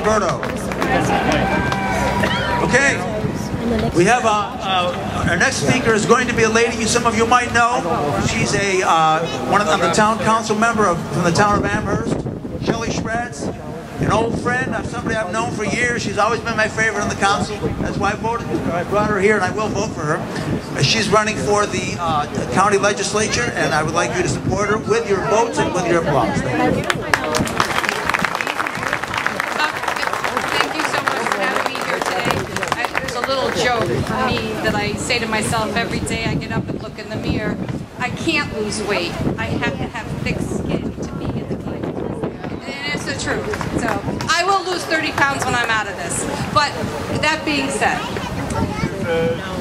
Alberto. Okay, we have our next speaker is going to be a lady some of you might know. She's a one of the town council member from the town of Amherst, Shelly Schratz, an old friend, somebody I've known for years. She's always been my favorite on the council. That's why I brought her here, and I will vote for her. She's running for the county legislature, and I would like you to support her with your votes and with your applause. Thank you. Joke for me that I say to myself every day I get up and look in the mirror, I can't lose weight. I have to have thick skin to be in the game. And it's the truth. So I will lose 30 pounds when I'm out of this. But that being said,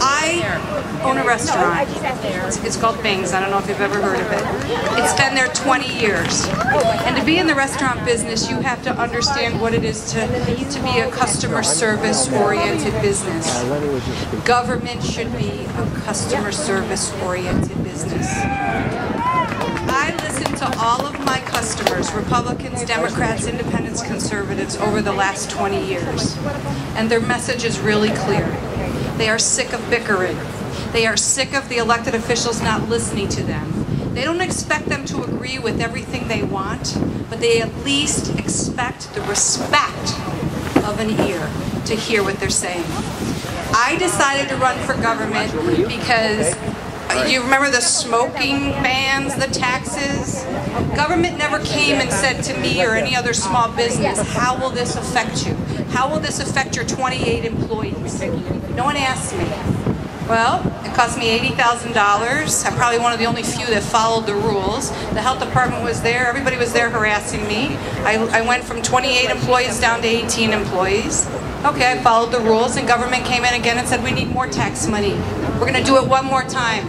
I own a restaurant. It's called Bing's. I don't know if you've ever heard of it. It's been there 20 years. And to be in the restaurant business, you have to understand what it is to be a customer service oriented business. Government should be a customer service oriented business. I listen to all of my customers, Republicans, Democrats, Independents, Conservatives, over the last 20 years. And their message is really clear. They are sick of bickering. They are sick of the elected officials not listening to them. They don't expect them to agree with everything they want, but they at least expect the respect of an ear to hear what they're saying. I decided to run for government because you remember the smoking bans, the taxes? Government never came and said to me or any other small business, how will this affect you? How will this affect your 28 employees? No one asked me. Well, it cost me $80,000. I'm probably one of the only few that followed the rules. The health department was there. Everybody was there harassing me. I went from 28 employees down to 18 employees. Okay, I followed the rules, and government came in again and said, we need more tax money. We're going to do it one more time.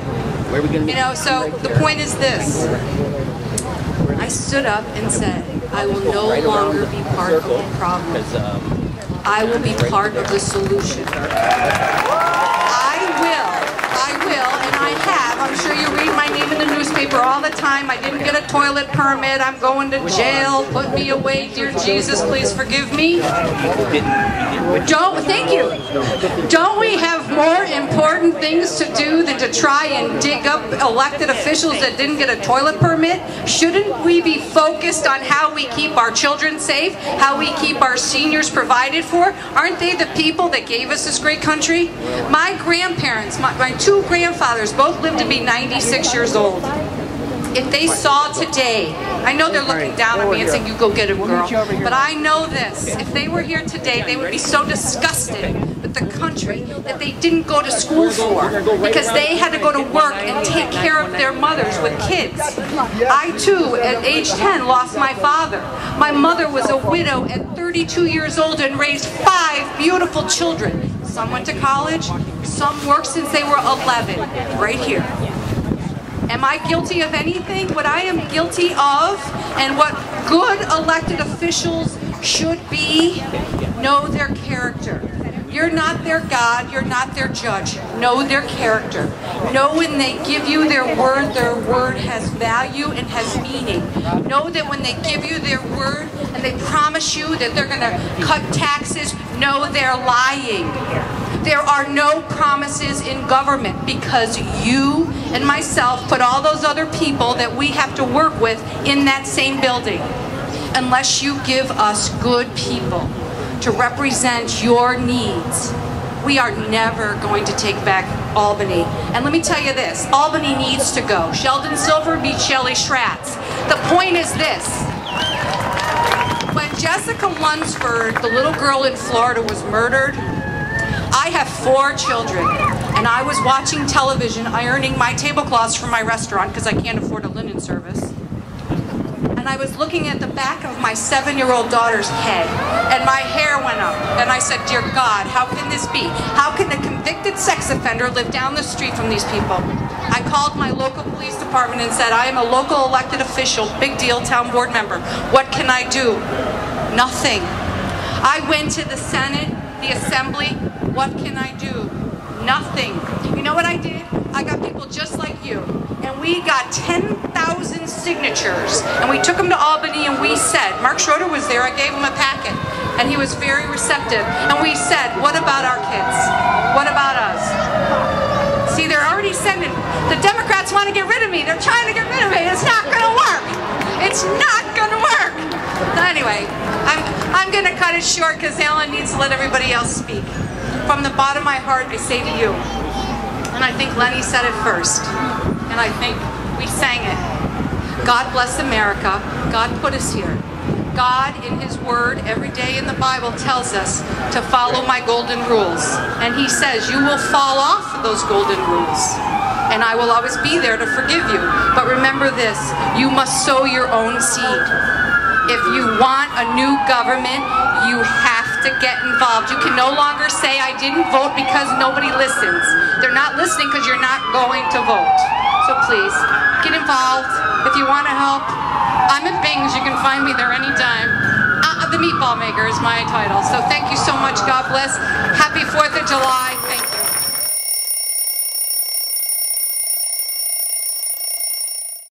You know, so the point is this. I stood up and said, I will no longer be part of the problem. I will be part of the solution. I will, and I have. I'm sure you read my name in the newspaper all the time. I didn't get a toilet permit. I'm going to jail. Put me away, dear Jesus. Please forgive me. Thank you. Don't we have more important things to do than to try and dig up elected officials that didn't get a toilet permit? Shouldn't we be focused on how we keep our children safe, how we keep our seniors provided for? Aren't they the people that gave us this great country? My grandparents, my two grandfathers both lived to be 96 years old. If they saw today, I know they're looking down at me and saying, you go get him, girl. But I know this. If they were here today, they would be so disgusted with the country that they didn't go to school for, because they had to go to work and take care of their mothers with kids. I, too, at age 10, lost my father. My mother was a widow at 32 years old and raised 5 beautiful children. Some went to college, some worked since they were 11, right here. Am I guilty of anything? What I am guilty of, and what good elected officials should be, know their character. You're not their God, you're not their judge. Know their character. Know when they give you their word has value and has meaning. Know that when they give you their word and they promise you that they're going to cut taxes, know they're lying. There are no promises in government, because you and myself put all those other people that we have to work with in that same building. Unless you give us good people to represent your needs, we are never going to take back Albany. And let me tell you this, Albany needs to go. Sheldon Silver beat Shelly Schratz. The point is this. When Jessica Lunsford, the little girl in Florida, was murdered, I have 4 children, and I was watching television, ironing my tablecloths for my restaurant because I can't afford a linen service. And I was looking at the back of my 7-year-old daughter's head, and my hair went up. And I said, dear God, how can this be? How can a convicted sex offender live down the street from these people? I called my local police department and said, I am a local elected official, big deal, town board member. What can I do? Nothing. I went to the Senate, the Assembly. What can I do? Nothing. You know what I did? I got people just like you, and we got 10,000 signatures, and we took them to Albany, and we said, Mark Schroeder was there, I gave him a packet, and he was very receptive, and we said, what about our kids? What about us? See, they're already sending, the Democrats want to get rid of me, they're trying to get rid of me, it's not going to work. It's not going to work. Anyway, I'm going to cut it short because Alan needs to let everybody else speak. From the bottom of my heart, I say to you, and I think Lenny said it first, and I think we sang it, God bless America, God put us here. God, in His Word, every day in the Bible, tells us to follow my golden rules. And He says, you will fall off those golden rules. And I will always be there to forgive you. But remember this, you must sow your own seed. If you want a new government, you have to get involved. You can no longer say, I didn't vote because nobody listens. They're not listening because you're not going to vote. So please, get involved. If you want to help, I'm at Bing's. You can find me there anytime. The Meatball Maker is my title. So thank you so much. God bless. Happy 4th of July.